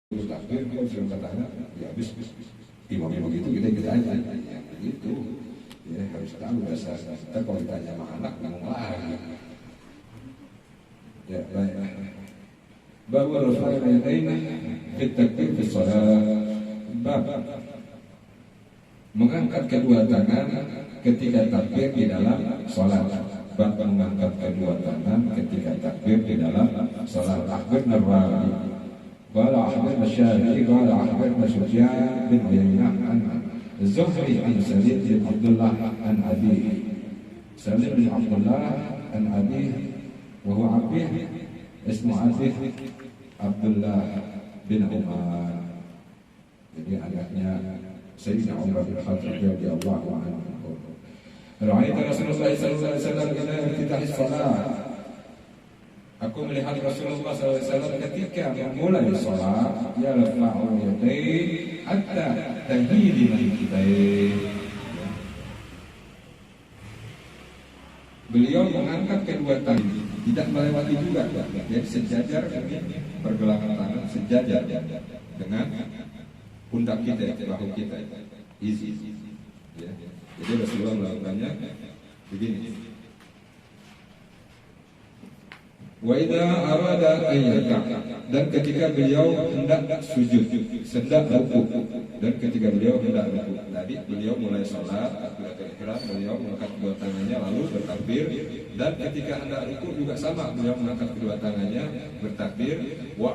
takbir kalau sudah katakan ya habis imamnya begitu kita aja ya, begitu ya harus tahu bahasa kita kalau ditanya sama anak ngomong lagi ya baik bahwa Rasulullah fit takbir fi shalah bab mengangkat kedua tangan ketika takbir di dalam salat bab mengangkat kedua tangan ketika takbir di dalam salat takbir Nawawi قال أخبرنا الشافعي قال أخبرنا سفيان بن عيينة عن الزهري عن سليم بن عبد الله عن أبيه سليم بن عبد الله عن أبيه وهو أبيه اسمه أبيه عبد الله بن عمر jadi anaknya Sayyidina Umar bin Khattab radhiyallahu anhu Ra'aitu Rasulullah sallallahu alaihi wasallam ila iftitahis shalah Aku melihat Rasulullah SAW ketika memulai sholat, ya rafa'u yadayhi hatta tahili mankibayhi. Beliau mengangkat kedua tangan, tidak melewati juga, jadi sejajar pergelangan tangan sejajar dengan pundak kita, bahu kita, easy. Ya. Jadi Rasulullah melakukannya begini. Wa idza arada ayyaka dan ketika beliau hendak sujud, hendak rukuk dan ketika beliau hendak rukuk. Tadi beliau mulai salat, takbiratul ihram, beliau mengangkat kedua tangannya lalu bertakbir dan ketika hendak rukuk juga sama, beliau mengangkat kedua tangannya bertakbir wa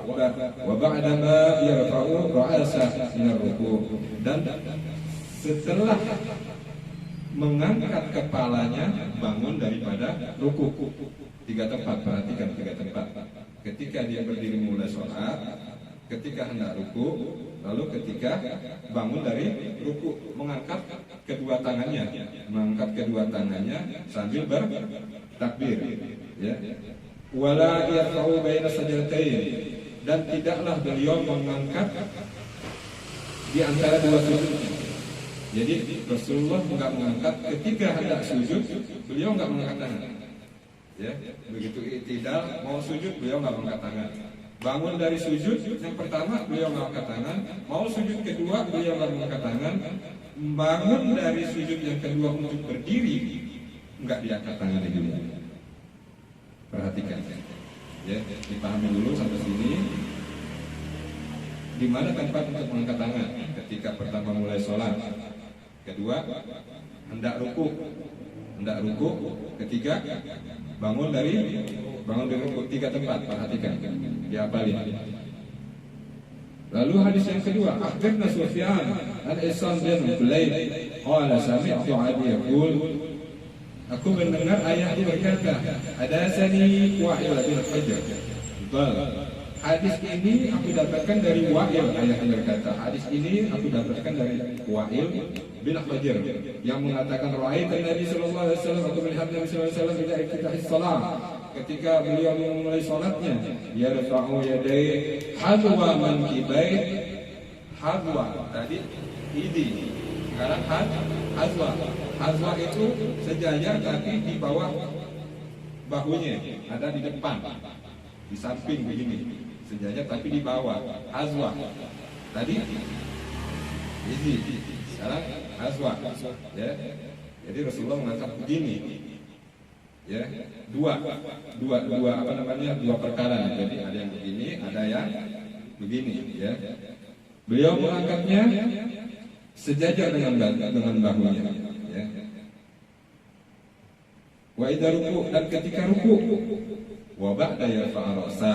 ba'da ma yarfa'u ra'asa min rukuk dan setelah mengangkat kepalanya bangun daripada rukuk. 3 tempat, perhatikan 3 tempat. Ketika dia berdiri mulai sholat, ketika hendak ruku, lalu ketika bangun dari ruku, mengangkat kedua tangannya sambil bertakbir. Ya. Wala yarfa'u baina sajdatain dan tidaklah beliau mengangkat di antara dua sujud. Jadi Rasulullah enggak mengangkat ketika hendak sujud, beliau enggak mengangkat tangan. Ya, begitu tidak mau sujud beliau nggak angkat tangan. Bangun dari sujud yang pertama beliau nggak angkat tangan. Mau sujud kedua beliau nggak angkat tangan. Bangun dari sujud yang kedua untuk berdiri nggak diangkat tangan dulu. Perhatikan, ya, dipahami dulu sampai sini. Di mana tempat untuk mengangkat tangan? Ketika pertama mulai sholat, kedua hendak ruku, ketiga bangun dari rukuk. 3 tempat, perhatikan, dihafalin. Lalu hadis yang kedua, akhbarna Sufyan an Ihsan bin Fulayl qala sami'tu Abi yaqul aku mendengar ayahku berkata hadasani Wa'il bin Hujr. Hadis ini aku dapatkan dari Wa'il, ayahnya berkata hadis ini aku dapatkan dari Wa'il bin Hujr yang mengatakan ra'aitu Nabi sallallahu alaihi wasallam, aku melihat Nabi sallallahu alaihi wasallam ketika iftitahis shalah, ketika beliau memulai salatnya, yarfa'u yadayhi hadwa mankibai. Hadwa tadi idi, sekarang hazwa itu sejajar tapi di bawah bahunya, ada di depan, di samping begini, sejajar tapi di bawah. Hazwa tadi idi, sekarang hazwa, ya. Jadi Rasulullah mengangkat begini, ya, dua perkara. Jadi ada yang begini, ada yang begini, ya. Beliau mengangkatnya sejajar dengan bahunya, ya. Wa idza ruku dan ketika ruku, wa ba'da yarfa'a ra'sa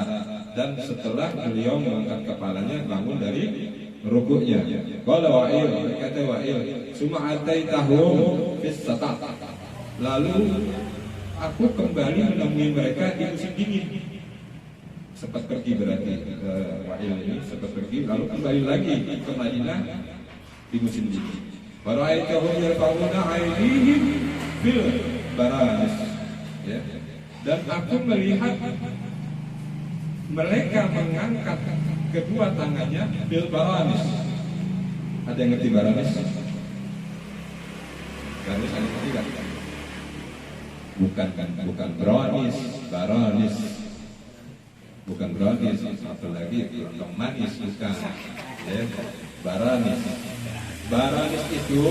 dan setelah beliau mengangkat kepalanya bangun dari rukuknya. Qala Wa'il, berkata Wa'il, summa ataitahum fis satat. Lalu aku kembali menemui mereka di musim dingin. Sempat pergi berarti Wa'il ini sempat pergi lalu kembali lagi ke Madinah di musim dingin. Wa ra'aitahum yarfa'una aydihim fil baranis. Ya. Dan aku melihat mereka mengangkat kedua tangannya bil baranis. Ada yang ngerti baranis? Baranis ada yang tidak? Bukan baranis, baranis. bukan brownies, apalagi rondong manis, bukan. Ya, baranis. Baranis itu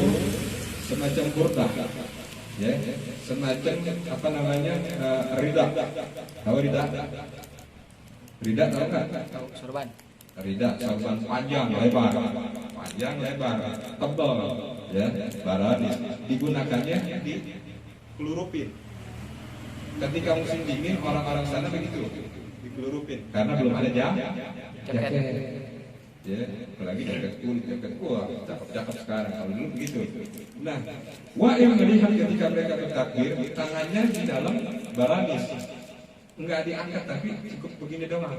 semacam burdah, ya, semacam apa namanya rida. Tahu rida? Rida tahu nggak? Tahu sorban. Rida sorban panjang lebar, tebal, ya, baranis. Digunakannya di kelurupin. Ketika musim dingin orang-orang sana begitu, dikelurupin karena belum ada jaket. Ya, apalagi jaket kulit, wah, cakep sekarang. Kalau dulu begitu. Nah, Wa'il melihat ketika mereka bertakbir, tangannya di dalam baranis, enggak diangkat tapi cukup begini doang.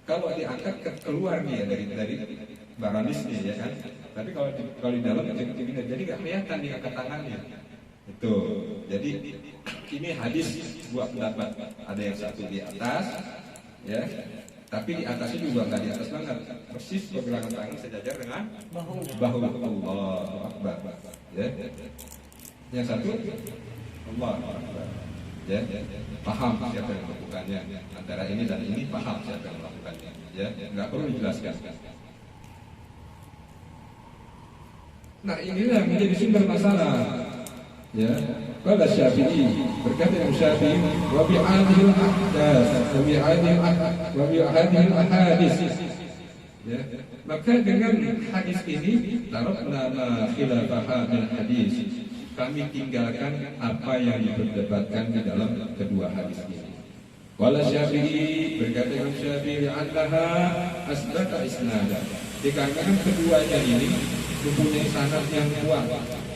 Kalau diangkat keluar dia dari baranisnya, ya kan. Tapi kalau di dalam begini, jadi nggak kelihatan diangkat tangannya. Itu. Jadi ini hadis dua pendapat. Ada yang satu di atas, ya. Tapi di atasnya juga nggak di atas banget, persis pergelangan tangan sejajar dengan bahu. Allahu Akbar. Ya. Yang satu Allahu Akbar. Ya. Paham siapa yang melakukannya. Antara ini dan ini paham siapa yang melakukannya. Ya. Nggak perlu dijelaskan. Nah, inilah menjadi sumber masalah. Ya, qala Syafi'i, berkata Imam Syafi'i, wa bi hadhil ahdas wa bi hadhil ahadis. Ya, maka dengan hadis ini tarakna ma khilafaha min hadis. Kami tinggalkan apa yang diperdebatkan di dalam kedua hadis ini. Qala Syafi'i, berkata Imam Syafi'i, annaha asbata isnada. Dikarenakan keduanya ini mempunyai sanad yang kuat,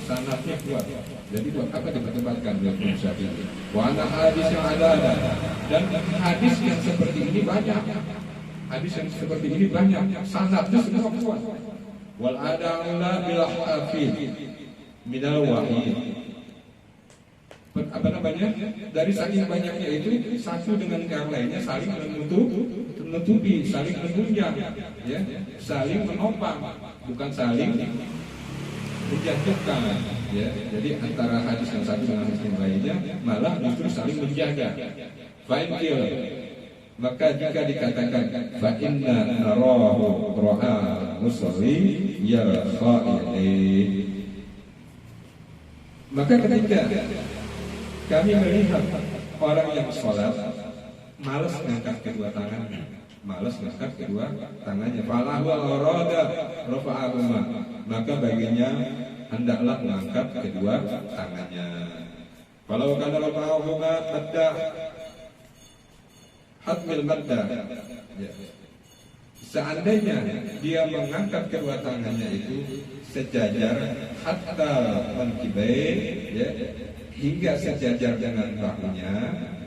sanadnya kuat. Jadi buat apa diperdebatkan dengan Imam Syafi'i? Wa ana hadis yang ada dan hadis yang seperti ini banyak. Hadis yang seperti ini banyak. Sanadnya semua kuat. Wal ada'ula bil hafid minal wahid. Apa namanya? Dari saking banyaknya itu satu dengan yang lainnya saling menutupi, saling menunjang, ya, saling menopang, bukan saling menjatuhkan, ya. Jadi antara hadis yang satu dengan hadis yang lainnya malah justru saling menjaga. Fa'inil, maka jika dikatakan fa inna narahu ra'a musalli yarfa'ili, maka ketika kami melihat orang yang sholat malas mengangkat kedua tangannya, falahu al-arada rafa'ahuma, maka baginya hendaklah mengangkat kedua tangannya. Kalau kana rafa'ahuma madda hatmil madda, ya. Seandainya dia mengangkat kedua tangannya itu sejajar hatta mankibain, ya, hingga sejajar dengan bahunya,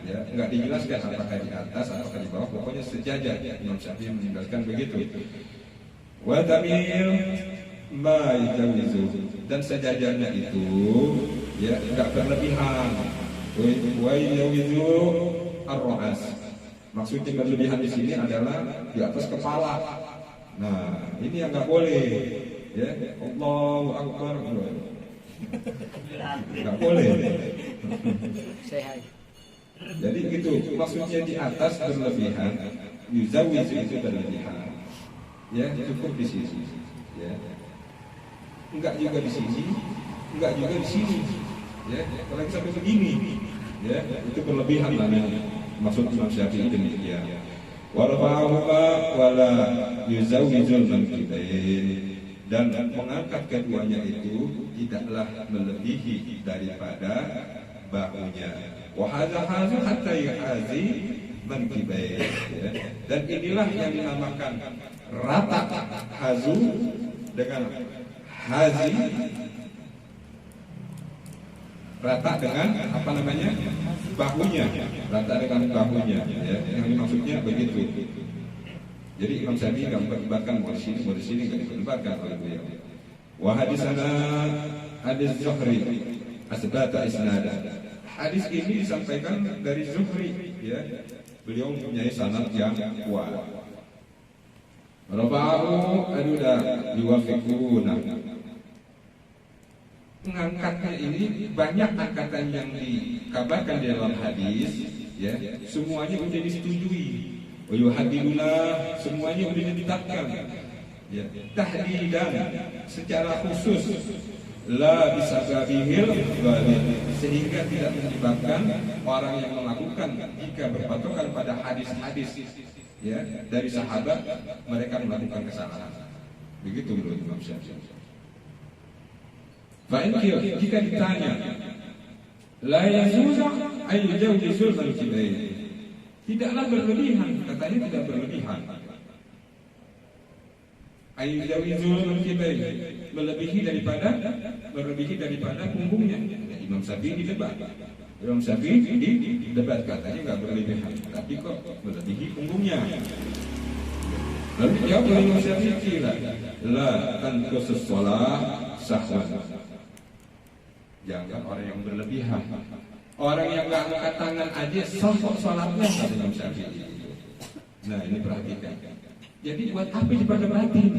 ya, enggak dijelaskan apakah di atas apakah di bawah, pokoknya sejajar. Imam Syafi'i menjelaskan begitu. Wa tamil ma yajuzu, dan sejajarnya itu, ya, enggak berlebihan. Wa yajuzu ar-ra'as, maksudnya berlebihan di sini adalah di atas kepala. Nah, ini yang enggak boleh, ya. Allahu Akbar. Nggak boleh. Jadi gitu, maksudnya di atas berlebihan, yuzawiz itu berlebihan, ya, cukup di sini, ya, enggak juga di sini, enggak juga di sini, ya, kalau sampai begini, ya, itu berlebihan namanya. Maksud Imam Syafi'i demikian. Warfa'uhuma wala yuzawizul mankibain, dan mengangkat keduanya itu tidaklah melebihi daripada bahunya. Wa hadza hatta yahazi mankibain, ya. Dan inilah yang dinamakan rata, hazu dengan hazi, rata dengan apa namanya? Bahunya, rata dengan bahunya, ya. Yang maksudnya begitu. Jadi Imam Syafi'i nggak memperdebatkan mau di sini nggak diperdebatkan oleh beliau. Wa hadisana hadis Zuhri asbata isnada. Hadis ini disampaikan dari Zuhri, ya. Beliau mempunyai sanad yang kuat. Rafa'ahu aduda yuwafiquna. Mengangkatnya ini banyak angkatan yang dikabarkan di dalam hadis, ya. Semuanya sudah disetujui. Wa yuhaddiduna, semuanya sudah ditetapkan. Ya, tahdidan secara khusus, la bisababihil ghalib, sehingga tidak menyebabkan orang yang melakukan jika berpatokan pada hadis-hadis ya dari sahabat mereka melakukan kesalahan. Begitu menurut Imam Syafi'i. Fa'in jika ditanya la yajuzu ay yujawizul mankibain, tidaklah berlebihan, katanya tidak berlebihan. Ay yujawizul mankibain, berlebihi daripada punggungnya. Imam Syafi'i didebat. Imam Syafi'i didebat, katanya enggak berlebihan, tapi kok melebihi punggungnya. Lalu jawab Imam Syafi'i, la tanqusus shalah sahwan. Jangan orang yang berlebihan. Orang yang enggak angkat tangan aja sah salatnya, kata Imam Syafi'i. Nah, ini perhatikan. Jadi buat apa diperdebatin?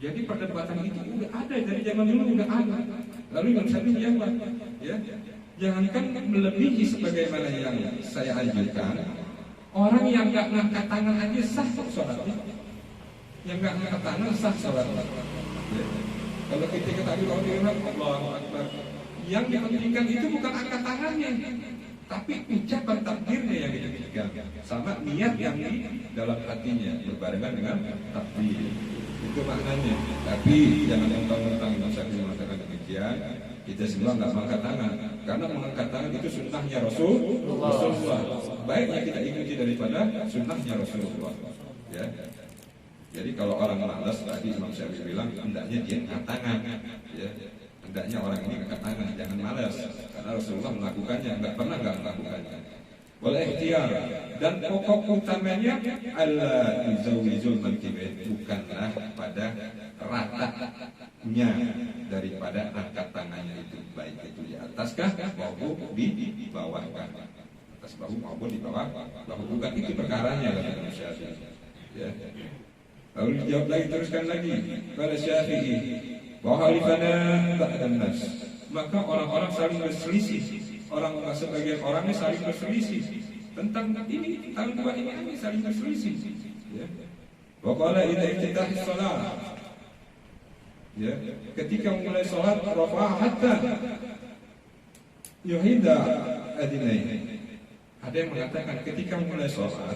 Jadi perdebatan itu udah ada dari zaman dulu, udah ada. Lalu Imam Syafi'i jawab, ya, jangankan melebihi sebagaimana yang saya anjurkan, orang yang nggak ngangkat tangan aja sah sholatnya. Yang nggak ngangkat tangan sah sholatnya. Ya. Kalau kita ketahui Allahu Akbar, yang dipentingkan itu bukan angkat tangannya, tapi ucapan takbirnya yang dipentingkan, sama niat yang di dalam hatinya berbarengan dengan takbir. Itu maknanya. Tapi jangan mentang-mentang Imam Syafi'i mengatakan demikian, kita semua nggak mengangkat tangan, karena mengangkat tangan itu sunnahnya Rasulullah. Baiknya kita ikuti daripada sunnahnya Rasulullah. Ya. Jadi kalau orang malas, tadi Imam Syafi'i bilang hendaknya dia angkat tangan. Ya. Hendaknya orang ini angkat tangan, jangan malas, karena Rasulullah melakukannya, nggak pernah nggak melakukannya. Oleh ikhtiar, dan pokok utamanya Allah yuzawizul mankibain, bukanlah pada ratanya daripada angkat tangannya itu, baik itu di ataskah maupun di bawahkah, atas bahu maupun di bawah bahu, bukan itu perkaranya kata Imam Syafi'i. Ya. Lalu dijawab lagi, teruskan lagi pada Syafi'i, bahwa halifana ba'dan nas, maka orang-orang saling berselisih. Orang sebagian orangnya saling berselisih tentang ini, tentang dua ini saling berselisih. Ya. Waqala idza iftitahis shalah. Ya, ketika mulai salat rafa'a hatta yuhida adinain. Ada yang mengatakan ketika mulai salat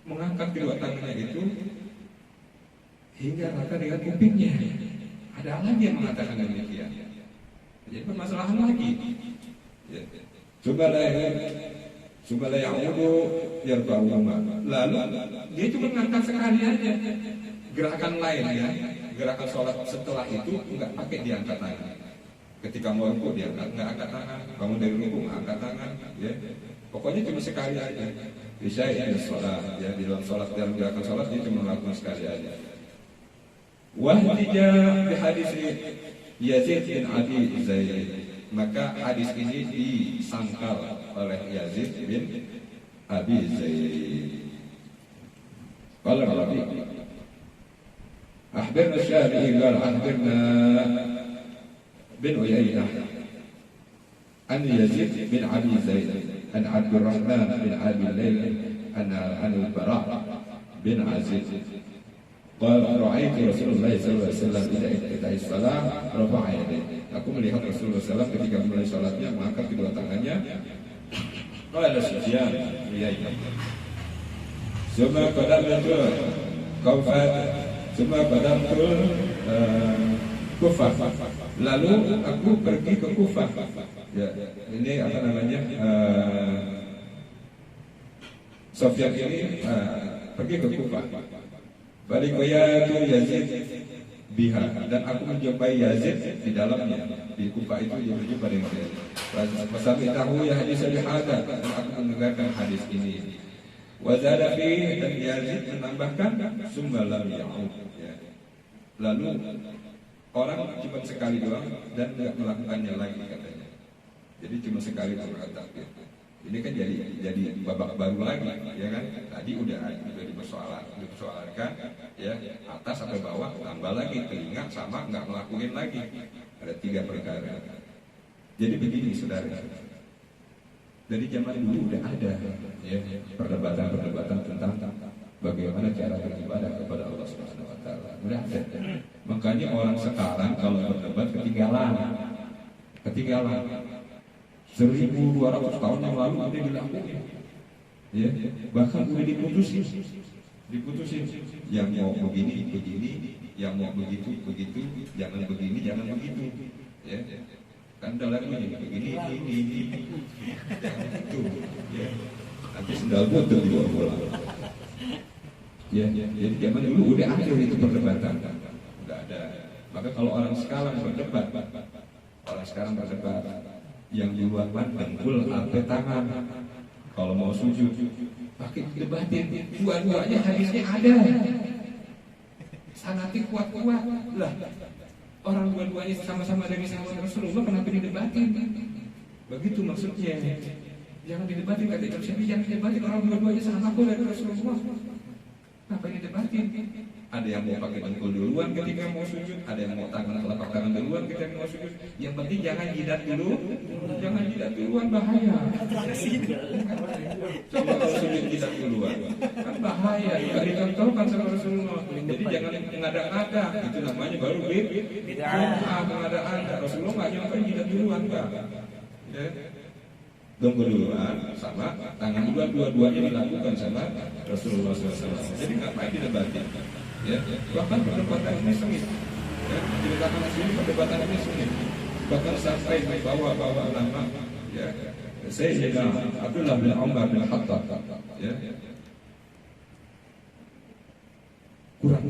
mengangkat kedua tangannya itu hingga rata dengan kupingnya. Ada lagi yang mengatakan demikian. Jadi permasalahan lagi. Ya. Coba yang udu yarfa'uma. Lalu dia cuma mengangkat sekali aja. Gerakan lain ya, gerakan sholat setelah itu enggak pakai diangkat tangan. Ketika mau rukuk dia enggak angkat tangan, bangun dari rukuk angkat tangan, ya. Pokoknya cuma sekali aja. Bisa ya sholat, ya di dalam sholat, dalam gerakan sholat dia cuma melakukan sekali aja. Wahtija di hadis Yazid bin Abi Zaid, maka hadis ini disangkal oleh Yazid bin Abi Zaid. Qala Rabi, akhbarna Syafi'i qala akhbarna bin Uyainah an Yazid bin Abi Zaid an Abdurrahman bin Abi Layl an al-Bara' bin Azid. Qala ra'aitu Rasulullah sallallahu alaihi wasallam idza iftataha shalah rafa'a yadayhi. Aku melihat Rasulullah SAW ketika mulai salatnya mengangkat kedua tangannya. Qala Sufyan ya. Suma qadamtu Kufah, suma qadamtu Kufah. Lalu aku pergi ke Kufah. Ya, ini apa namanya? Sufyan ini pergi ke Kufah. Balik bayatu Yazid biha, dan aku menjumpai Yazid di dalamnya. Di Kufah itu dia berjumpa dengan dia. Pasami tahu ya hadis al-hada, dan aku mendengarkan hadis ini. Wazada fi, dan Yazid menambahkan summa lam ya'ud. Ya. Lalu orang cuma sekali doang dan tidak melakukannya lagi katanya. Jadi cuma sekali berkata. Ini kan jadi babak baru lagi, ya kan? Tadi udah dipersoalkan, ya, atas sampai bawah, tambah lagi telinga sama nggak ngelakuin lagi. Ada 3 perkara. Jadi begini, saudara. Dari zaman dulu udah ada ya perdebatan tentang bagaimana cara beribadah kepada Allah Subhanahu wa taala. Udah ada. Makanya orang sekarang kalau berdebat ketinggalan. 1200 tahun yang lalu udah dilakukan. Ya, bahkan udah diputusin. Yang mau begini, yang mau begitu, jangan begini, jangan begitu. Ya. Kan ada lagi begini, ini, itu, ya. Nanti sendal butut dibawa pulang. Ya, jadi zaman dulu udah ada itu perdebatan, udah ada. Maka kalau orang sekarang berdebat, yang duluan dengkul sampai tangan. Kalau mau sujud, pakai debatin, dua-duanya hadisnya ada. Sanati kuat-kuat lah. Orang dua-duanya sama-sama dari sahabat Rasulullah, kenapa didebatin? Begitu maksudnya. Jangan didebatin, kata Imam Syafi'i, jangan didebatin, orang dua-duanya sahabat dari Rasulullah. Kenapa didebatin? Ada yang mau pakai dengkul duluan ketika mau sujud, ada yang mau tangan telapak tangan duluan ketika mau sujud. Yang penting jangan jidat duluan, bahaya. Coba kalau sujud jidat duluan, kan bahaya. Tidak dicontohkan sama Rasulullah. Jadi jangan mengada-ngada. Itu namanya baru mengada-ngada. Rasulullah nggak nyampein jidat duluan, Pak. Ya. Dengkul duluan sama tangan dua-duanya dilakukan sama Rasulullah SAW. Jadi ngapain didebatin? Ya, bahkan perdebatan ini sengit. Ya, diletakkan di sini perdebatan ini sengit. Bahkan sampai bawa nama ya Sayyidina Abdullah bin Umar bin Khattab. Ya. Kurang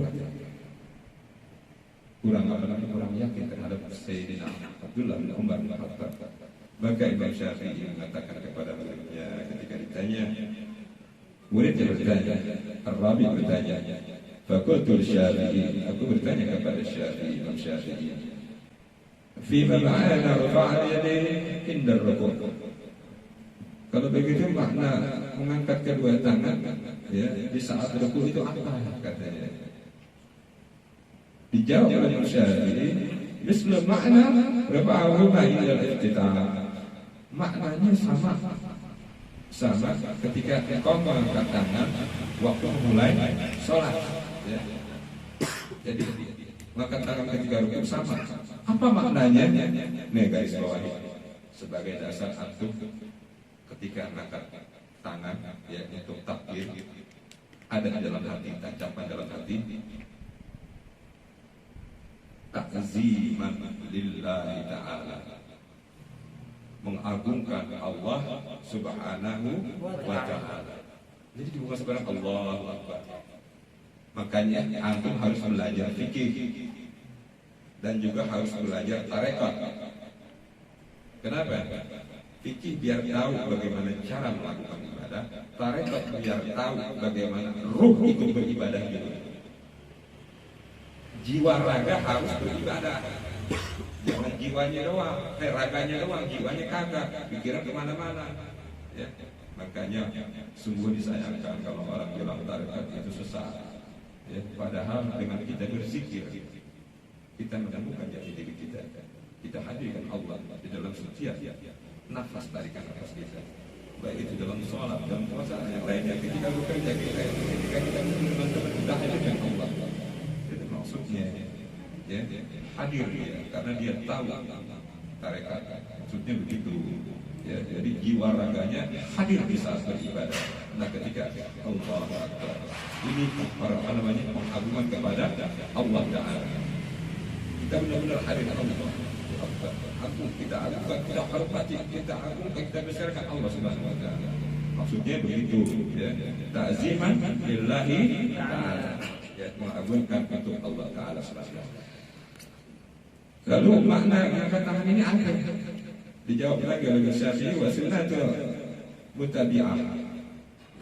yakin terhadap Sayyidina Abdullah bin Umar bin Khattab. Maka Imam Syafi'i mengatakan kepada muridnya ketika ditanya, muridnya bertanya, Ar-Rabi bertanya, Fakultul Syafi'i, aku bertanya kepada Syafi'i, Imam Syafi'i, Fima ma'ana rafa'al yadayhi indar ruku'. Kalau begitu makna mengangkat kedua tangan ya di saat ruku' itu apa katanya? Dijawab oleh Imam Syafi'i, mislu makna rafa'ahuma indal iftitah. Maknanya sama ketika engkau mengangkat tangan waktu memulai sholat ya. Jadi mengangkat tangan ketika rukuk sama. Apa maknanya? Nih guys, bawahi sebagai dasar antum ketika mengangkat tangan ya untuk takbir, ada di dalam hati, tancapkan dalam hati, ta'ziman lillahi ta'ala, mengagungkan Allah Subhanahu wa ta'ala. Jadi bukan sebarang Allahu Akbar. Makanya antum harus belajar fikih dan juga harus belajar tarekat. Kenapa? Fikih biar tahu bagaimana cara melakukan ibadah, tarekat biar tahu bagaimana ruh ikut beribadah gitu. Jiwa raga harus beribadah. Jangan jiwanya doang, raganya doang, jiwanya kagak, pikiran kemana-mana. Ya, makanya sungguh disayangkan kalau orang bilang tarekat itu sesat. Ya, padahal dengan kita berzikir, kita menemukan jati diri kita. Kita hadirkan Allah di dalam setiap nafas tarikan nafas kita. Baik itu dalam sholat, dalam puasa, yang lainnya. Ketika bekerja kita, ketika kita teman-teman kita hadirkan Allah. Itu maksudnya. Ya, hadir dia karena dia tahu tarekat, maksudnya begitu ya, jadi jiwa raganya hadir di saat beribadah. Nah ketika Allah Akbar ini apa namanya pengagungan kepada Allah Ta'ala, kita benar-benar hadir Allah Akbar, kita agungkan, kita hormati, kita agungkan, kita besarkan Allah Subhanahu Wa Ta'ala. Maksudnya begitu ya, ta'ziman lillahi ta'ala, ya, mengagungkan untuk Allah Ta'ala Subhanahu Wa Ta'ala. Lalu makna mengangkat tangan ini ada. Dijawab lagi oleh Syafi'i, wa sunnatu mutabi'ah.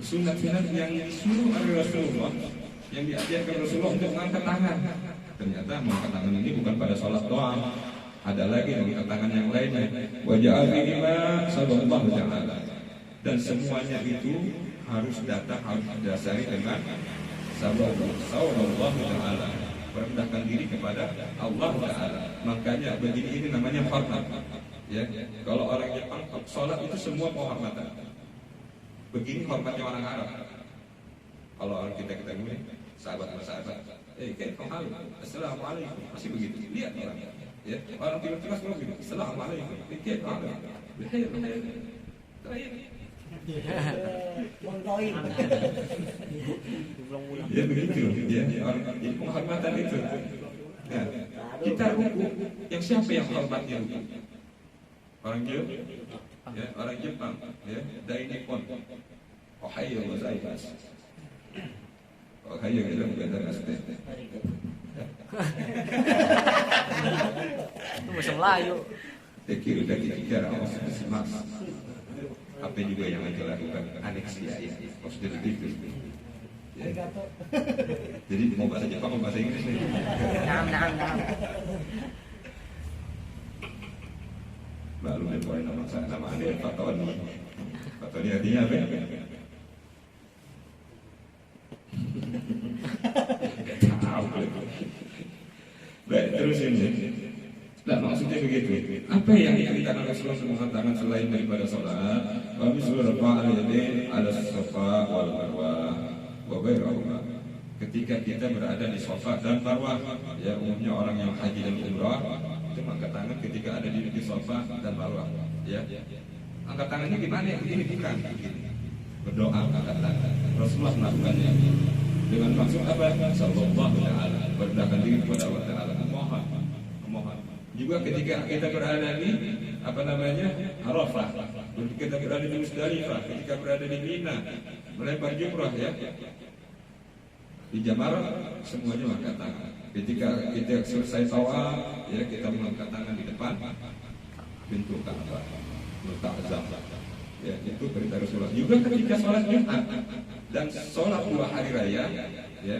Sunat-sunat yang disuruh oleh Rasulullah, yang diajarkan Rasulullah untuk mengangkat tangan. Ternyata mengangkat tangan ini bukan pada sholat doang. Ada lagi mengangkat tangan yang lainnya. Wa ja'alni ma sallallahu ta'ala. Dan semuanya itu harus datang, harus didasari dengan sallallahu ta'ala, merendahkan diri kepada Allah Ta'ala. Makanya begini ini namanya hormat. Ya, kalau orang Jepang sholat itu semua penghormatan. Begini hormatnya orang Arab. Kalau orang kita ini sahabat sama sahabat, kayak hal, assalamualaikum, masih begitu. Lihat orang, ya, orang tiba-tiba semua begitu, assalamualaikum, kayak hal, terakhir. Ya begitu, ya orang penghormatan itu. Nah, kita ruku, yang siapa yang hormatnya ruku? Orang Jepang, ya, orang Jepang, ya, dari Nippon. Ohio gozaimasu. Ohio kita gozaimasu. Itu bahasa Melayu. Tekir udah bicara mas. Apa juga yang kita lakukan aneksia ya, postur itu. Ya. Jadi mau bahasa Jepang mau bahasa Inggris nih. Nah. Lalu memulai nama ada Fatoni. Fatoni artinya apa? Tahu. Baik, terus ini. Nah, maksudnya begitu. Apa yang dikatakan Rasulullah mengatakan selain daripada sholat? Wa mislu rafa'al yadain 'ala as-safa wal marwah wa ghairahuma. Ketika kita berada di Safa dan Marwah, ya umumnya orang yang haji dan umrah itu angkat tangan ketika ada di Safa dan Marwah, ya. Angkat tangannya gimana? Begini bukan, begini. Berdoa angkat tangan. Rasulullah melakukannya dengan maksud apa? Sallallahu ta'ala, berdekatan diri kepada Allah Ta'ala, memohon. Juga ketika kita berada di Arafah, ketika berada di Musdalifah, ketika berada di Mina, melempar jumrah, ya. Di Jamarat semuanya mengangkat tangan. Ketika kita selesai tawaf, ya, kita mengangkat tangan di depan pintu Ka'bah, multazam. Ya, itu perintah Rasulullah. Juga ketika sholat Jumat dan sholat 2 hari raya, ya,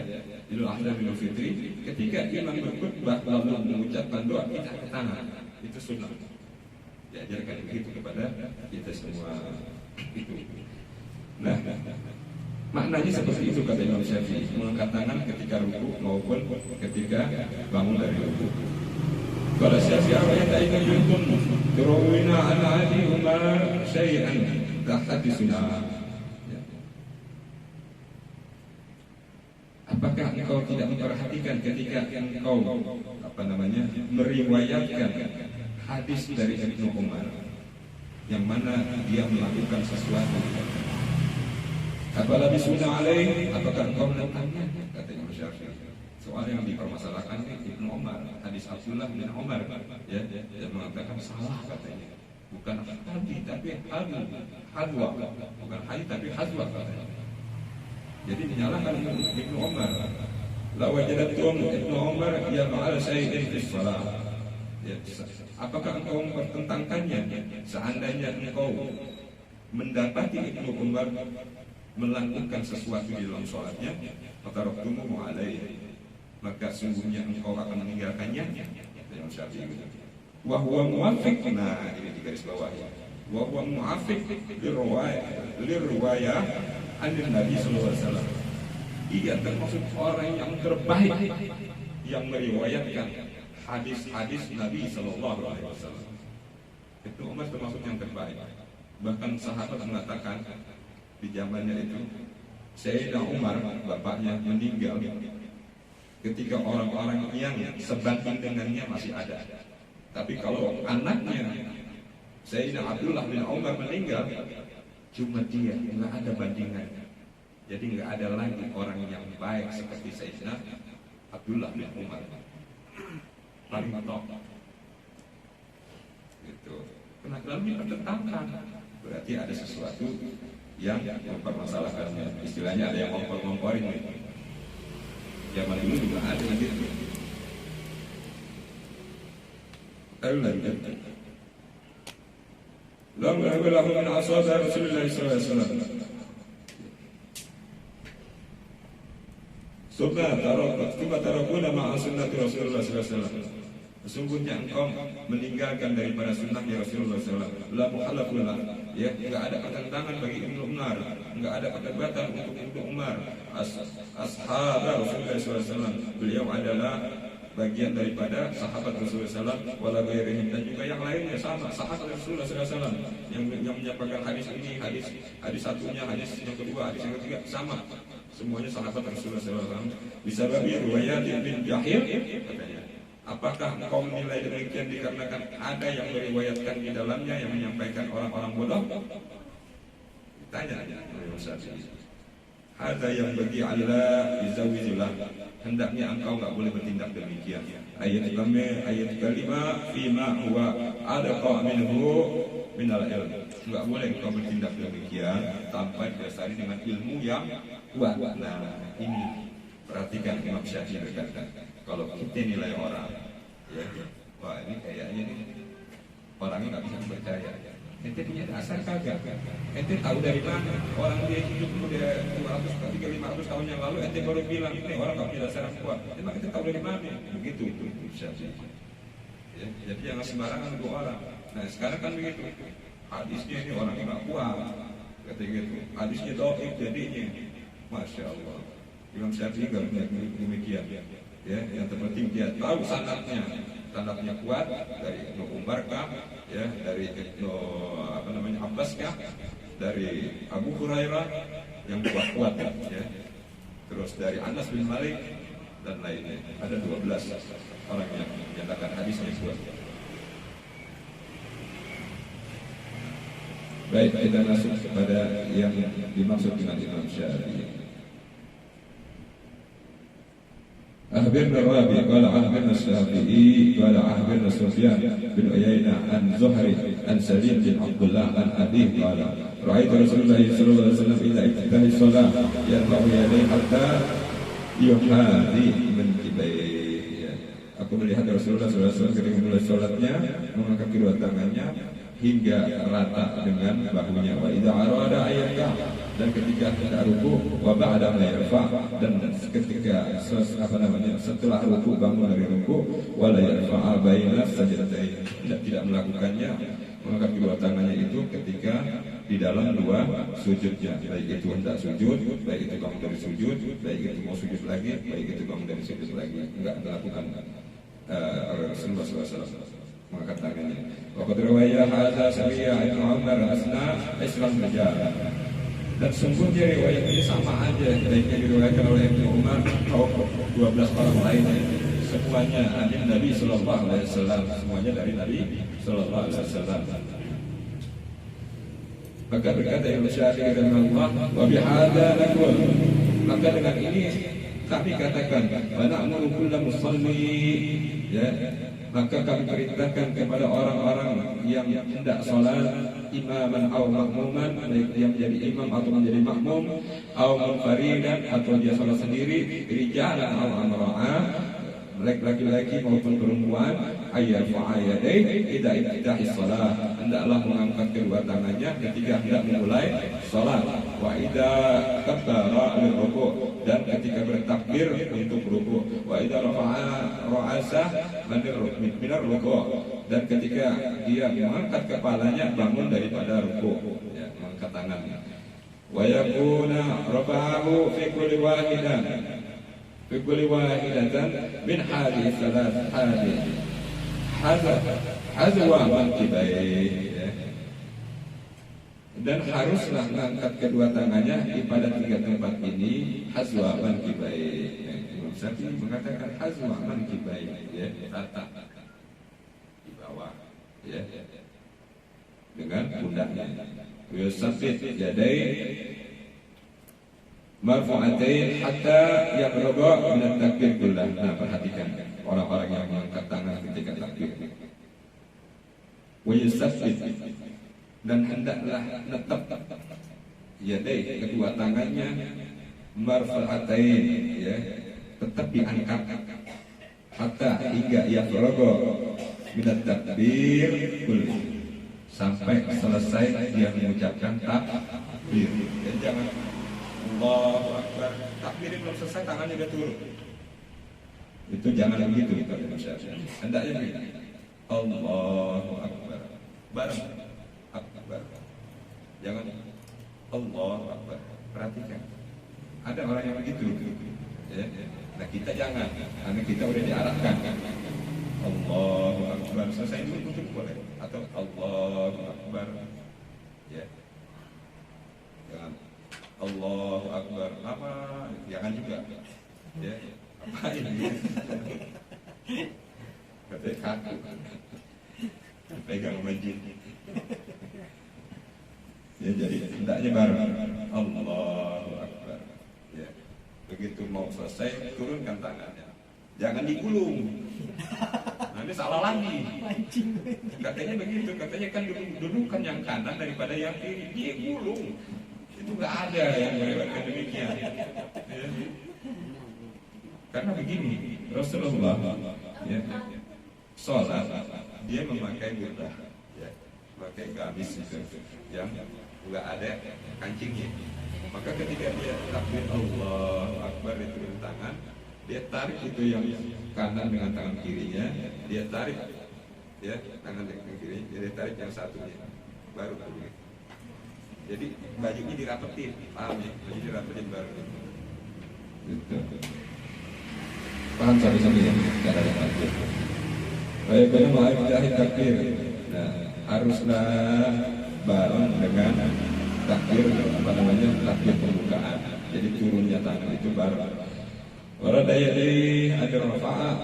Idul Adha dan Idul Fitri, ketika imam berkhutbah lalu mengucapkan doa, kita angkat tangan. Itu sunnah. Diajarkan begitu kepada kita semua itu. Nah, maknanya seperti itu kata Imam Syafi'i, mengangkat tangan ketika ruku maupun ketika bangun dari ruku. Kalau siapa yang tak ingin juntum terawina ala umar syai'an tahdithuna. Apakah engkau tidak memperhatikan ketika engkau meriwayatkan hadis dari Ibnu Umar yang mana dia melakukan sesuatu? Apalagi sunnah alaih, apakah engkau menentangnya? Kata Imam Syafi'i. Soal yang dipermasalahkan Ibnu Umar, hadis Abdullah bin Umar, ya, yang mengatakan salah katanya. Bukan hadi tapi hadwa, bukan hadi tapi hadwa katanya. Jadi menyalahkan Ibnu Umar. La wajadatum Ibnu Umar ya ma'al syai'in fi shalah. Ya, apakah engkau mempertentangkannya? Seandainya engkau mendapati Ibnu Umar melakukan sesuatu di dalam sholatnya, maka rohtumu alaihi, maka sungguhnya engkau akan meninggalkannya. Yang Syafi'i. Wa huwa muwafiq, nah ini di garis bawah ya. Wa huwa muwafiq lirriwayah an Nabi sallallahu alaihi wasallam. Ia termasuk orang yang terbaik yang meriwayatkan hadis-hadis Nabi sallallahu alaihi wasallam. Ibnu Umar termasuk yang terbaik. Bahkan sahabat mengatakan di zamannya itu Sayyidina Umar bapaknya meninggal ketika orang-orang yang sebanding dengannya masih ada. Tapi kalau anaknya Sayyidina Abdullah bin Umar meninggal, cuma dia, nggak ada bandingan. Jadi nggak ada lagi orang yang baik seperti Sayyidina Abdullah bin Umar. Paling top. Gitu. Karena lalu dipertentangkan, berarti ada sesuatu yang mempermasalahkannya. Istilahnya ada yang ngompor-ngomporin. Zaman dulu juga ada gitu. Lalu lanjut. Lalu lalu min ashab Rasulullah sallallahu alaihi wasallam. Summa tarakuna ma'a sunnati Rasulullah sallallahu alaihi wasallam. Sesungguhnya engkau meninggalkan daripada sunnahnya Rasulullah SAW. La muhalafullah, ya, enggak ada pertentangan bagi Ibnu Umar, enggak ada perdebatan untuk Ibnu Umar. Ashab Rasulullah SAW, beliau adalah bagian daripada sahabat Rasulullah SAW, wala ghairihim, dan juga yang lainnya sama sahabat Rasulullah SAW yang menyampaikan hadis ini, hadis satunya, hadis yang kedua, hadis yang ketiga sama, semuanya sahabat Rasulullah SAW. Bisa babi riwayat bin Jahil katanya. Apakah engkau menilai demikian dikarenakan ada yang meriwayatkan di dalamnya yang menyampaikan orang-orang bodoh? Tanya oleh Syafi'i. Hadza yang bagi Allah bizawijillah, hendaknya engkau enggak boleh bertindak demikian. Ayat kelima fima huwa adqa minhu minal ilm. Enggak boleh engkau bertindak demikian tanpa didasari dengan ilmu yang kuat. Nah, ini perhatikan Imam Syafi'i berkata, kalau kita nilai orang, ya, wah ini kayaknya nih orangnya nggak bisa percaya. Ente punya dasar kagak? Ente tahu dari mana? Orang dia hidup udah 200-500 tahun yang lalu, ente baru bilang ini orang nggak punya dasar yang kuat. Emang ente tahu dari mana? Begitu itu Syafi'i. Ya, jadi jangan sembarangan dua orang. Nah sekarang kan begitu. Hadisnya ini orangnya nggak kuat, kata gitu. Hadisnya dhaif jadinya. Masya Allah. Imam Syafi'i nggak demikian. Ya, yang terpenting dia tahu sanadnya kuat dari Ibnu Umar kah, ya, dari Ibnu Abbas kah, dari Abu Hurairah yang kuat-kuat, ya, terus dari Anas bin Malik dan lainnya. Ada 12 orang yang menyatakan hadisnya kuat. Baik, kita masuk kepada yang dimaksud dengan Imam Syafi'i. أخبرنا الرابع قال أخبرنا الشافعي قال أخبرنا سفيان بن عيينة عن زهري عن سليم بن عبد الله عن أبيه قال رأيت رسول الله صلى الله عليه وسلم إذا افتتح الصلاة يرفع يديه حتى يحاذي منكبيه. Aku melihat Rasulullah SAW ketika mulai sholatnya mengangkat kedua tangannya hingga rata dengan bahunya. Wa idza arada ayyaka, dan ketika hendak ruku, wa ba'da ma yarfa, dan ketika setelah ruku bangun dari ruku, wala yarfa'a baina sajdatain, tidak melakukannya mengangkat kedua tangannya itu ketika di dalam dua sujudnya, baik itu hendak sujud, baik itu bangun dari sujud, baik itu mau sujud lagi, baik itu bangun dari sujud lagi, enggak melakukan Rasulullah SAW mengangkat tangannya. Waqad rawaya hadza Sariya Ibnu Umar asna Islam berjalan. Dan sungguhnya riwayat ini sama aja baiknya diriwayatkan oleh Ibnu Umar atau 12 orang lainnya. Semuanya dari Nabi sallallahu alaihi wasallam, semuanya dari Nabi sallallahu alaihi wasallam. Maka berkata Imam Syafi'i rahimahullah, wa bihadza naqul, maka dengan ini kami katakan, wa na'muru kullu musalli, ya, maka kami perintahkan kepada orang-orang yang hendak sholat imaman atau makmuman, baik dia menjadi imam atau menjadi makmum, atau munfaridan atau dia sholat sendiri, rijalan atau amra'ah, laki-laki maupun perempuan, ayyarfa'a yadayhi idza iftitahis shalah, hendaklah mengangkat kedua tangannya ketika hendak memulai sholat, wa idza kabbara lirruku', dan ketika bertakbir untuk ruku', wa idza rafa'a ra'asa minar ruku', dan ketika dia mengangkat kepalanya bangun daripada ruku', ya, mengangkat tangannya, wa yakuna rafa'ahu fi kulli wahidatan min hadhihi thalath hazwa mankibayhi, dan haruslah mengangkat kedua tangannya pada tiga tempat ini hazwa mankibayhi. Imam Syafi'i mengatakan hazwa mankibayhi, ya, rata di bawah, ya, dengan pundaknya. Yusafid yadai marfu'atain hatta yabrugha min at-takbir kullah. Nah, perhatikan orang-orang yang mengangkat tangan ketika takbir. Wa yusafid, dan hendaklah netap yadai, kedua tangannya, marfu'atain, ya, tetap diangkat hatta hingga yabrugha min at-takbir kullah, sampai selesai dia mengucapkan takbir. Dan jangan Allahu Akbar, takbir belum selesai tangannya udah turun. Itu jangan begitu, hendaknya begitu. Allahu Akbar, bareng Akbar. Jangan Allahu Akbar. Perhatikan, ada orang yang begitu, ya. Nah kita jangan, karena kita udah diarahkan. Allahu Akbar, selesai dulu boleh, atau Allahu Akbar, ya. Jangan Allahu Akbar apa? Jangan juga, ya. Apa ini? Katanya kaku, pegang masjid. Ya jadi hendaknya bareng Allahu Akbar. Ya. Begitu mau selesai turunkan tangannya. Jangan digulung. Nanti salah lagi. Katanya begitu, katanya kan dudukan yang kanan daripada yang kiri. Dia gulung. Itu nggak ada yang melewatkan demikian. Ya. Karena begini, Rasulullah ya, sholat dia memakai burdah, ya, memakai gamis itu yang nggak ada kancingnya. Maka ketika dia takbir Allahu Akbar itu dengan tangan, dia tarik itu yang kanan dengan tangan kirinya, dia tarik ya tangan dengan kiri, dia tarik yang satunya, baru takbir. Jadi bajunya dirapetin, paham ya? Baju dirapetin baru. Gitu. Paham sampai ya? Tidak ada takbir. Baik, benar mau jahit takbir. Nah, haruslah bareng dengan takbir apa namanya takbir pembukaan. Jadi turunnya tangan itu bareng. Warada yadi ada rafa'ah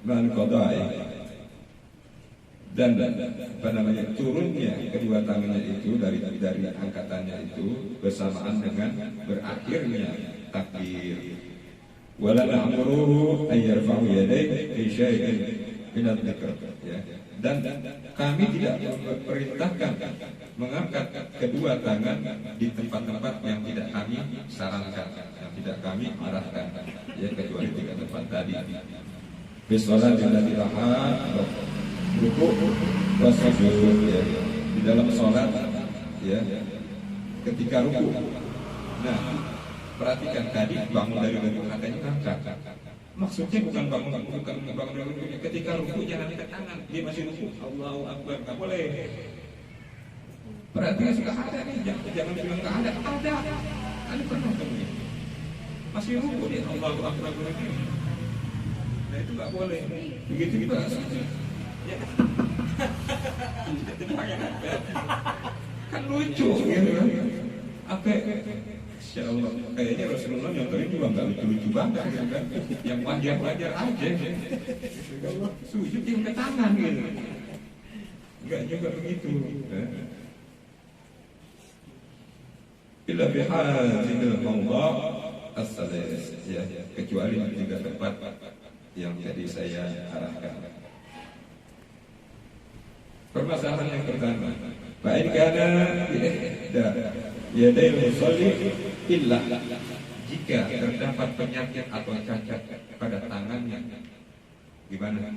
man qada'i. Dan apa namanya turunnya kedua tangannya itu dari angkatannya itu bersamaan dengan berakhirnya takbir. Wala na'muruhu ay yarfa'u yadayhi fi syai'in min adh-dhikr, ya. Dan kami tidak perintahkan mengangkat kedua tangan di tempat-tempat yang tidak kami sarankan, yang tidak kami arahkan, ya, kecuali tiga tempat tadi. Fi sholati allati laha ruku' wa sujud, ya. Di dalam sholat, ya, ketika ruku'. Nah, perhatikan tadi bangun dari ruku' katanya ngangkat. Maksudnya bukan bangun dari ruku'. Ketika ruku' jangan angkat tangan, dia masih ruku'. Allahu Akbar, nggak boleh. Perhatikan sudah ada nih, jangan bilang nggak ada. Ada pernah temunya. Masih ruku' dia Allahu Akbar begini. Nah itu nggak boleh. Begitu kita ya. Kan lucu gitu kan. Apa? Insya Allah kayaknya Rasulullah nyontohin juga nggak lucu-lucu banget gitu kan. Yang wajar-wajar aja. Sujud yang ke tangan gitu. Enggak juga begitu. Illa bihadzal mawdha' as-salis, ya, kecuali di tiga tempat yang tadi saya arahkan. Permasalahan yang pertama, baik karena yadai musalli illa jika terdapat penyakit atau cacat pada tangannya. Gimana?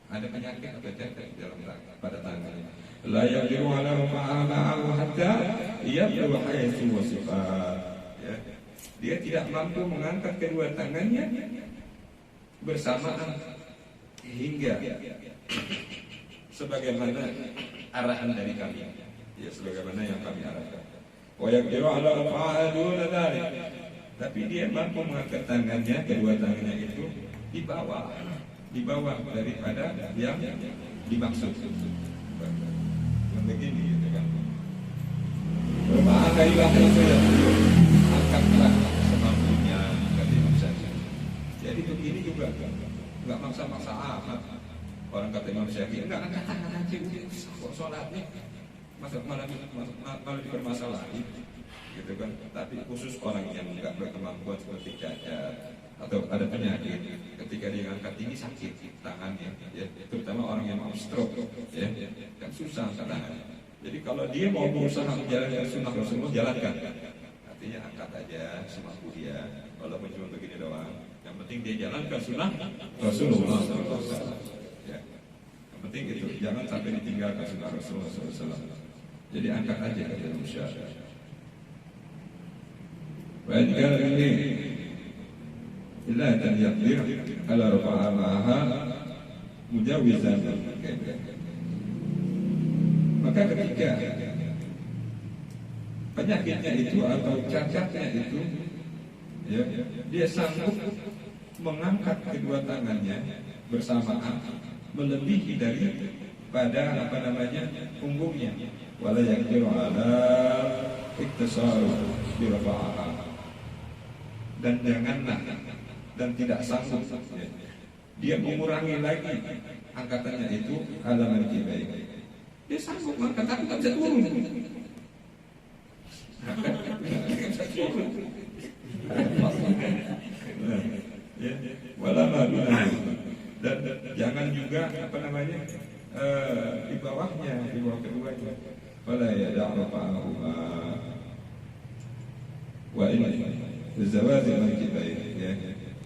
Ada penyakit atau cacat dalam pada tangannya. La yaqdiru ala ma'ahu hatta yablu haythu wasifat. Ya. Dia tidak mampu mengangkat kedua tangannya bersamaan hingga sebagaimana arahan dari kami, ya, sebagaimana yang kami arahkan. Wa yaqdiru ala fa'aluna dzalik. Tapi dia mampu mengangkat tangannya, kedua tangannya itu di bawah daripada yang dimaksud. Begini gitu kan. Bermakailah itu yang angkatlah semampunya kata Imam Syafi'i. Jadi begini juga nggak maksa-maksa amat. Orang kata Imam Syafi'i enggak angkat tangan aja kok sholatnya malah dipermasalahin gitu kan. Tapi khusus orang yang nggak berkemampuan seperti cacat atau ada penyakit, ketika dia angkat tinggi sakit tangannya, ya, terutama orang yang mau stroke, ya, kan susah angkat tangan. Jadi kalau dia mau berusaha menjalankan sunnah Rasulullah, jalankan. Artinya angkat aja semampu dia, walaupun cuma begini doang. Yang penting dia jalankan sunnah Rasulullah SAW. Ya. Yang penting itu, jangan sampai ditinggalkan sunnah Rasulullah SAW. Jadi angkat aja kata Imam Syafi'i. Baik kali ini illa dan yaqdir ala rafa'a ma'aha mujawizan. Maka ketika penyakitnya itu atau cacatnya itu, ya, dia sanggup mengangkat kedua tangannya bersamaan melebihi daripada punggungnya. Wala yaqdiru ala iktisaru birafa'ah. Dan janganlah dan tidak sanggup dia mengurangi lagi angkatannya itu ala mankibai. Dia sanggup mengangkat tapi tak bisa turun. Wala madunah. Dan jangan juga di bawahnya, di bawah keduanya. Wala yada'u fa'ahuma wa ini zawazil mankibai, ya.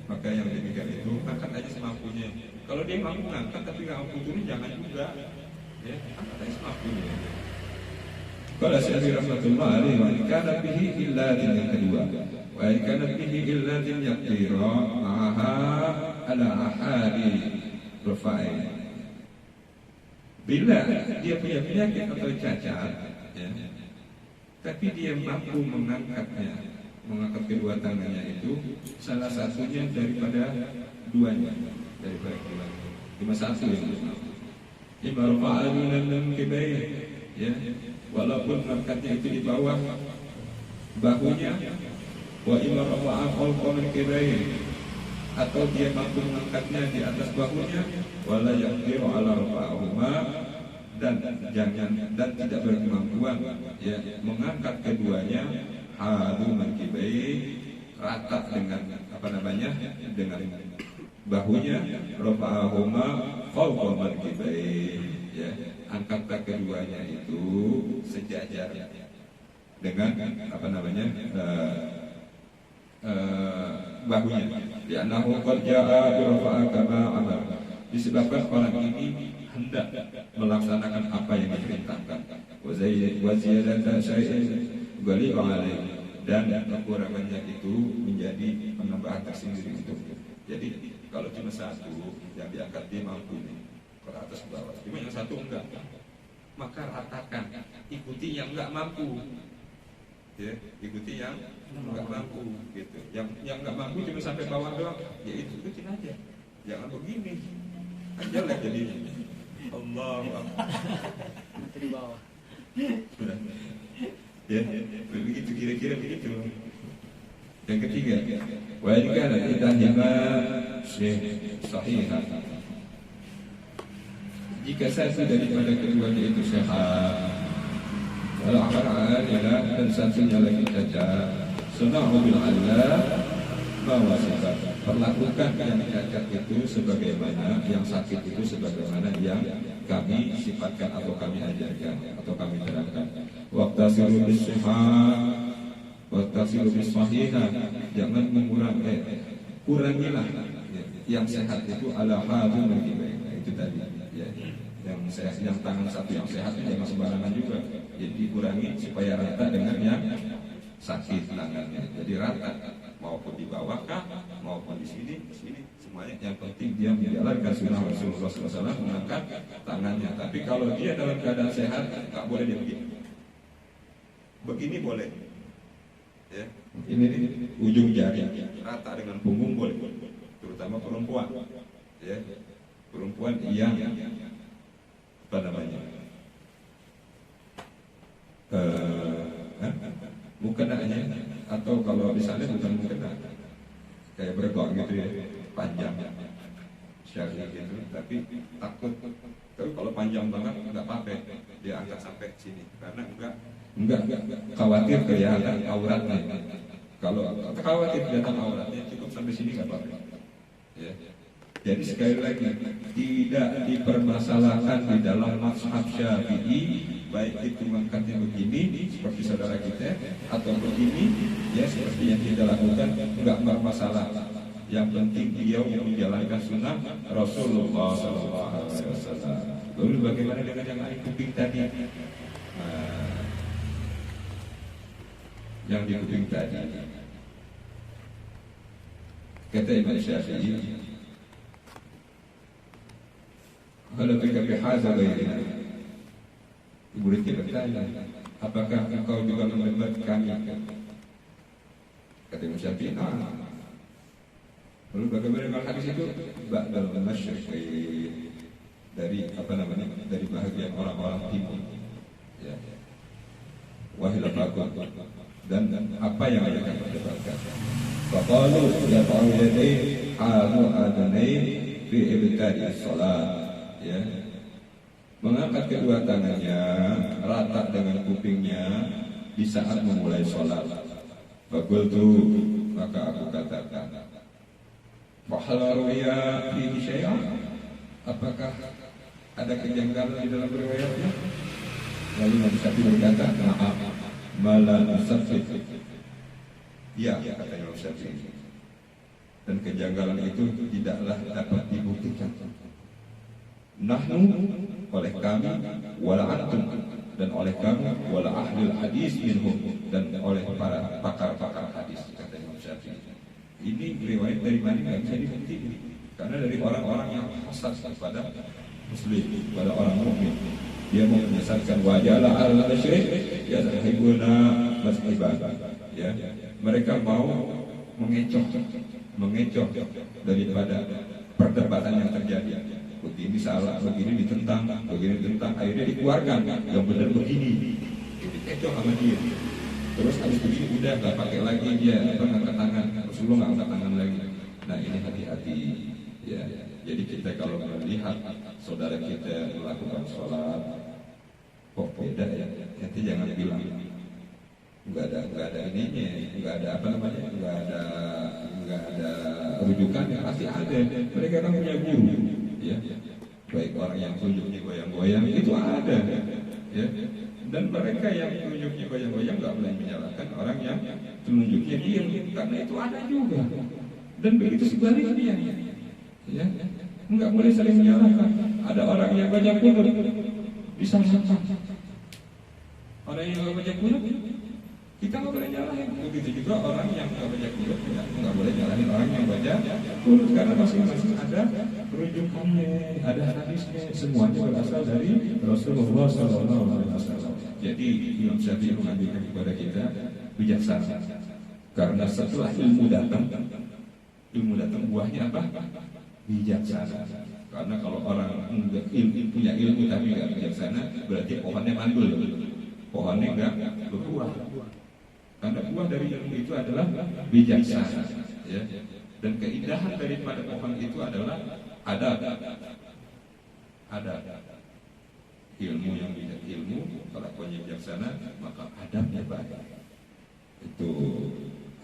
Maka yang demikian itu angkat aja semampunya. Kalau dia mampu ngangkat tapi nggak mampu turun, jangan juga, ya, angkat aja semampunya. Qala Syafi'i rahmatullah alaihi wa kana bihi illatin, yang kedua, wa kana bihi illatin yaqira ma'aha ala ahadi rafa'i. Bila dia punya penyakit atau cacat, ya, tapi dia mampu mengangkat kedua tangannya itu, salah satunya daripada keduanya. Cuma satu yang mampu. Imarfa'alunan kibai, ya, walaupun angkatnya itu di bawah bahunya, wa imarfa'al qalqamin kibai, atau dia mampu mengangkatnya di atas bahunya, wala yaqdiru ala rafa'ahuma, dan tidak berkemampuan, ya, mengangkat keduanya hadu mankibai, rata dengan dengan bahunya, rafa'ahuma fawqa mankibai, ya, angkat keduanya itu sejajar dengan bahunya. Li'annahu qad jaa'a bi rafa'a kama amar. Disebabkan orang ini hendak melaksanakan apa yang diperintahkan. Wa ziyadatan syai'in ghalib 'alaihi, dan kekurangannya itu menjadi penambahan tersendiri untuknya. Jadi kalau cuma satu yang diangkat dia mampu ke atas ke bawah, cuma yang satu enggak, maka ratakan, ikuti yang enggak mampu, ya, ikuti yang enggak mampu, gitu. Yang enggak mampu cuma sampai bawah doang, ya ikutin aja, jangan begini, aja lah jadinya. Allahu Akbar. Di bawah. Ya, begitu, kira-kira begitu. Yang ketiga, wa in kana idahima sahihah. Jika satu daripada keduanya itu sehat, wal akhar dan satunya lagi cacat, sunnahu bil Allah bahwa sifat, perlakukan yang cacat itu sebagaimana, yang sakit itu sebagaimana yang kami sifatkan atau kami ajarkan atau kami terangkan. Waqtasilu bis sihah, waqtasilu bis sahihah, jangan kurangilah yang sehat itu ala hadu mankibai, itu tadi, ya. Yang sehat, yang tangan satu yang sehat jangan sembarangan juga, jadi dikurangi supaya rata dengan yang sakit tangannya, jadi rata, maupun di bawah kah, maupun di sini semuanya. Yang penting dia menjalankan sunnah Rasulullah SAW, mengangkat tangannya. Tapi kalau dia dalam keadaan sehat, tak boleh dia begini boleh, ya, ini ujung jari rata dengan punggung boleh, terutama perempuan, ya, perempuan yang mukenanya, atau kalau misalnya bukan mukena, kayak bergok gitu, ya, panjang syari gitu, tapi takut. Tapi kalau panjang banget nggak apa-apa, dia angkat sampai sini, karena enggak khawatir kelihatan auratnya. Kalau khawatir kelihatan auratnya, cukup sampai sini nggak apa-apa, ya. Jadi sekali lagi, tidak dipermasalahkan di dalam mazhab Syafi'i, baik itu mengangkatnya begini seperti saudara kita, atau begini, ya, seperti yang kita lakukan, enggak bermasalah. Yang penting dia menjalankan sunnah Rasulullah SAW. Lalu bagaimana dengan yang lain kuping tadi? Yang di kuping tadi, kata Imam Syafi'i, kalau kita bihaza bayrina, murid kita bertanya, apakah engkau juga mendengar kami? Kata Imam Syafi'i, Lalu bagaimana dengan hadis itu? Ba'dal masyriqi, dari dari bahagian orang-orang timur. Ya. Wahilafakun, dan apa yang mereka perdebatkan. Faqalu yata'u yadayhi halu adanain fi ibtadi sholat. Ya. Mengangkat kedua tangannya rata dengan kupingnya di saat memulai sholat. Faqultu, maka aku katakan, fahal ruya fihi syai'an, apakah ada kejanggalan di dalam riwayatnya? Lalu Nabi Syafi'i berkata, na'am malah nasabit. Ya, kata Imam Syafi'i. Dan kejanggalan itu tidaklah dapat dibuktikan. Nahnu, oleh kami, wala antum, dan oleh kami, wala ahlul hadis minhum, dan oleh para pakar-pakar hadis, kata Imam Syafi'i. Ini riwayat dari mana nggak bisa dibuktikan, karena dari orang-orang yang hasad pada muslim, pada orang mukmin. Dia mau menyesatkan wajala al-masyriq ya sahibuna masibah. Ya, mereka mau mengecoh daripada perdebatan yang terjadi. Begini salah, begini ditentang, akhirnya dikeluarkan yang benar begini. Dikecoh sama dia. Terus habis begini udah nggak pakai lagi dia ngangkat tangan, Rasulullah nggak angkat tangan lagi. Nah ini hati-hati. Ya, jadi kita kalau melihat saudara kita melakukan sholat kok beda ya, nanti jangan bilang nggak ada ininya, nggak ada rujukannya, pasti ada. Mereka kan punya guru, ya, baik orang yang tunjuknya goyang-goyang itu ada, ya, dan mereka yang tunjuknya goyang-goyang nggak boleh menyalahkan orang yang tunjuknya diam, karena itu ada juga, dan begitu sebaliknya. Ya, enggak boleh saling menyalahkan. Ada orang yang baca kunut disalahkan. Orang yang enggak baca kunut kita enggak boleh nyalahin. Begitu juga orang yang enggak baca kunut enggak boleh nyalahin orang yang baca kunut, karena masing-masing ada rujukannya, ada hadisnya, semuanya berasal dari Rasulullah SAW. Jadi Imam Syafi'i mengajarkan kepada kita bijaksana. Karena setelah ilmu datang buahnya apa? Bijaksana. Karena kalau orang punya ilmu tapi nggak bijaksana, berarti pohonnya mandul, pohonnya nggak berbuah. Karena buah dari ilmu itu adalah bijaksana, ya. Dan keindahan daripada pohon itu adalah ada ilmu yang kalau punya bijaksana maka adabnya baik. Itu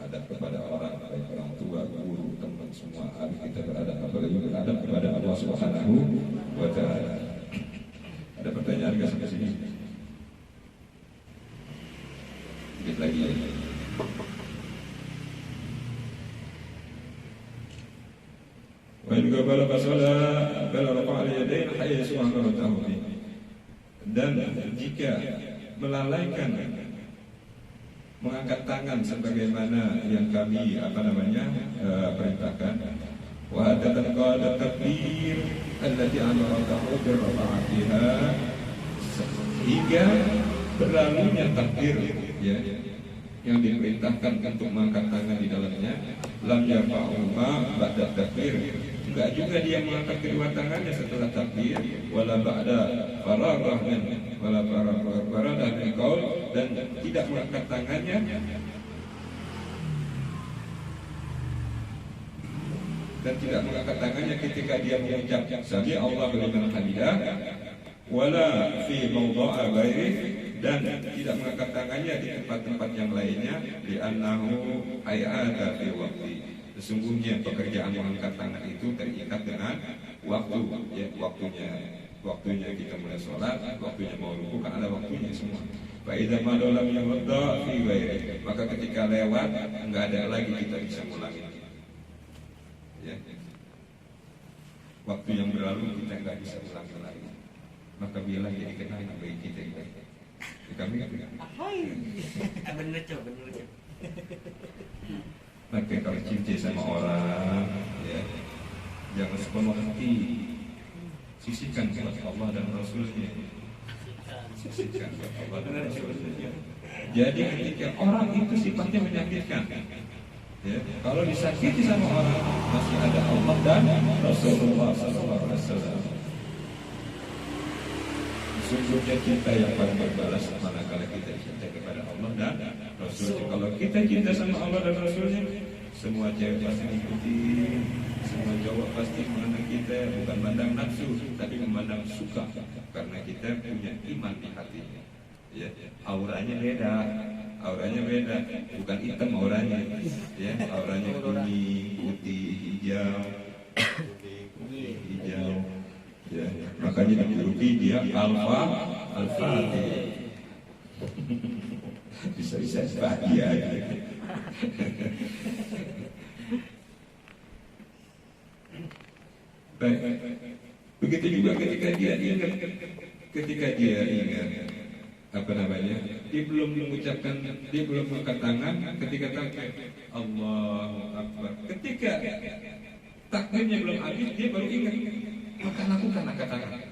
adab kepada orang, baik orang tua, guru, teman, semua harus kita beradab, apalagi beradab kepada Allah Subhanahu wa Ta'ala. Ada pertanyaan nggak sampai sini? Sedikit lagi ya. Wa in qabala fasala bal rafa'a al-yadayn haythu amarahu. Dan jika melalaikan mengangkat tangan sebagaimana yang kami perintahkan, wa hadatsan qala takbir allati amarahu bi rafa'atiha, hingga berlalunya takbir, ya, yang diperintahkan untuk mengangkat tangan di dalamnya, lam yafa'uma ba'da takbir, enggak juga dia mengangkat kedua tangannya setelah takbir, wala ba'da faragah wala faragah min qaul, dan tidak mengangkat tangannya ketika dia mengucap sami Allahu liman hamidah, wala fi mawdha'a ghairi, dan tidak mengangkat tangannya di tempat-tempat yang lainnya, di annahu ay'ata fi waqti. Sesungguhnya pekerjaan mengangkat tangan itu terikat dengan waktu, ya, waktunya kita mulai sholat, waktunya mau ruku, kan ada waktunya semua. Fa idza madalla min wadda fi ghairi, maka ketika lewat enggak ada lagi kita bisa ngulangi. Ya. Waktu yang berlalu kita enggak bisa ulangi lagi. Maka biarlah jadi kenangan bagi kita ini. Kami bener coba. Maka kalau cinta sama orang, ya, jangan sepenuh hati, sisihkan buat Allah dan Rasulnya. Sisihkan buat Allah dan Rasulnya. Jadi ketika orang itu sifatnya menyakitkan, Ya, kalau disakiti sama orang masih ada Allah dan Rasulullah SAW. Sesungguhnya kita yang paling berbalas manakala kita cinta kepada Allah dan Rasulnya. Kalau kita cinta sama Allah dan Rasulnya, semua cewek pasti mengikuti, semua cowok pasti memandang kita bukan memandang nafsu, tapi memandang suka karena kita punya iman di hatinya. Ya, auranya beda. Auranya beda, bukan hitam auranya, ya, auranya kuning, putih, hijau, hijau, ya, makanya dijuluki dia Al-Fatih. Bisa bahagia. Baik, begitu juga ketika dia ingat apa namanya, dia belum mengucapkan, dia belum mengangkat tangan ketika takbir Allahu Akbar. Ketika takbirnya belum habis, dia baru ingat, maka lakukan angkat tangan.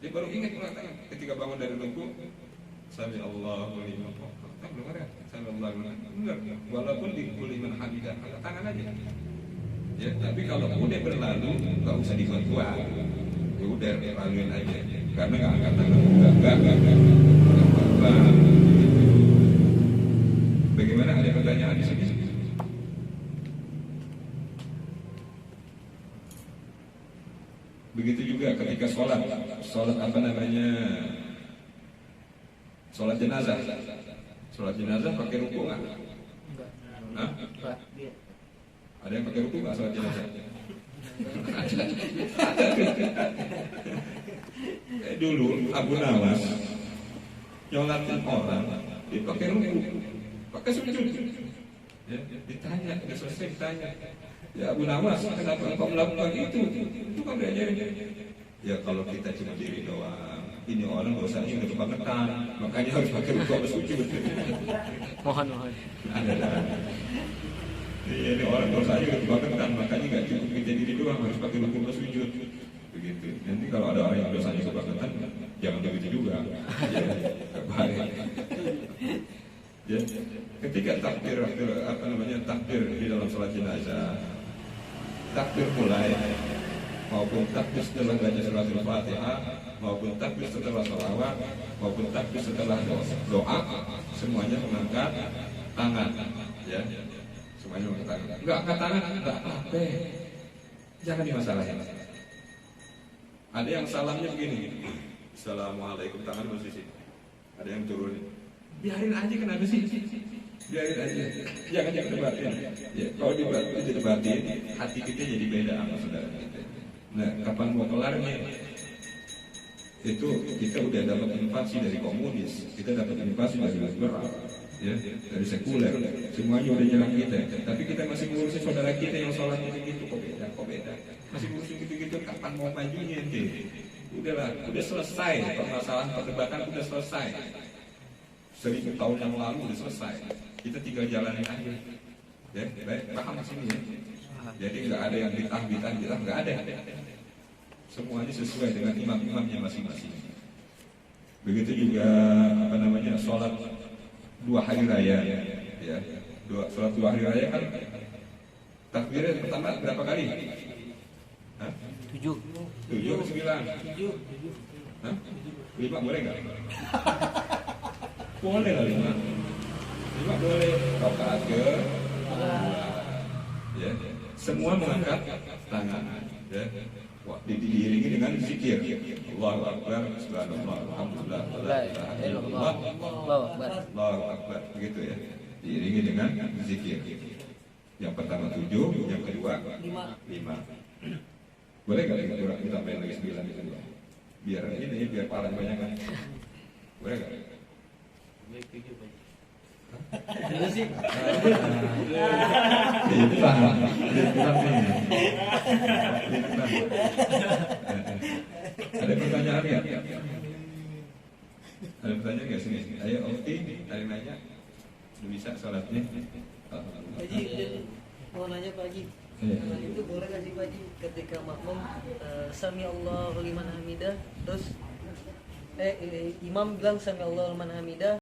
Dia baru ingat angkat tangan ketika bangun dari rukuk. Sami Allahu liman hamidah. Belum ada. Sami Allahu liman hamidah. Walaupun di liman hamidah, angkat tangan aja. Ya, tapi kalau udah berlalu, nggak usah dibuat-buat. Ya udah, laluin aja. Karena nggak angkat tangan enggak. Bagaimana, ada pertanyaan di sini? Begitu juga ketika sholat apa namanya, sholat jenazah. Sholat jenazah pakai rukuk nggak? Hah? Ada yang pakai rukuk nggak sholat jenazah? Dulu Abu Nawas nyolatin orang, dia pakai rukuk, pakai sujud. Ya, ditanya, udah selesai ditanya, ya Abu Nawas, kenapa engkau melakukan itu? Itu kan diajarin. Ya kalau kita cuma diri doang, ini orang dosanya udah kebangetan, makanya harus pakai rukuk sama sujud. Mohon. Ada. Ini orang dosanya udah kebangetan, makanya nggak cukup kita diri doang, harus pakai rukuk sama sujud. Begitu. Nanti kalau ada orang yang dosanya kebangetan, jangan begitu juga. Ya, baik. Ya, ketika takbir di dalam sholat jenazah, takbir mulai maupun takbir setelah baca surat Al-Fatihah, maupun takbir setelah sholawat, maupun takbir setelah doa, semuanya mengangkat tangan. Ya, semuanya mengangkat tangan. Enggak angkat tangan, enggak apa-apa. Jangan dimasalahin. Ada yang salamnya begini, Assalamualaikum, tangan posisi. Ada yang turunin. Biarin aja, kenapa sih? Biarin aja. Jangan debatin. Ya, kalau didebatin, hati kita jadi beda sama saudara kita. Nah, kapan mau kelarnya? Itu kita udah dapat invasi dari komunis, kita dapat invasi dari liberal, ya, dari sekuler. Semuanya udah nyerang kita. Tapi kita masih ngurusin saudara kita yang sholat gitu-gitu, kok beda. Masih ngurusin gitu-gitu, kapan mau majunya ente? Udahlah, udah selesai permasalahan perdebatan, udah selesai. 1000 tahun yang lalu udah selesai. Kita tinggal jalanin aja. Ya, baik, paham sini ya. Jadi nggak ada yang bitah, nggak ada. Semuanya sesuai dengan imam-imamnya masing-masing. Begitu juga apa namanya, sholat 2 hari raya. Ya, sholat 2 hari raya kan takbirnya pertama berapa kali? 7 atau 9? 7. 5 boleh nggak? Boleh lah 5 boleh. Rakaat ke ya, semua mengangkat tangan. Ya, diiringi dengan zikir. Allahu Akbar, subhanallah, alhamdulillah, la ilaha illallah, Allahu Akbar. Begitu ya. Diiringi dengan zikir. Yang pertama 7, yang kedua 5. Boleh nggak kita tambahin lagi 9 itu? Biar ini, biar pahala banyak kan? Boleh nggak? Itu sih. Ada pertanyaan nggak? Ada pertanyaan nggak sini? Ayo, Okti, ada yang nanya? Sudah bisa sholatnya? Pak Haji, mau nanya Pak Haji. Itu boleh nggak sih Pak Haji ketika makmum Sami Allahu liman hamidah, terus imam bilang Sami Allahu liman hamidah,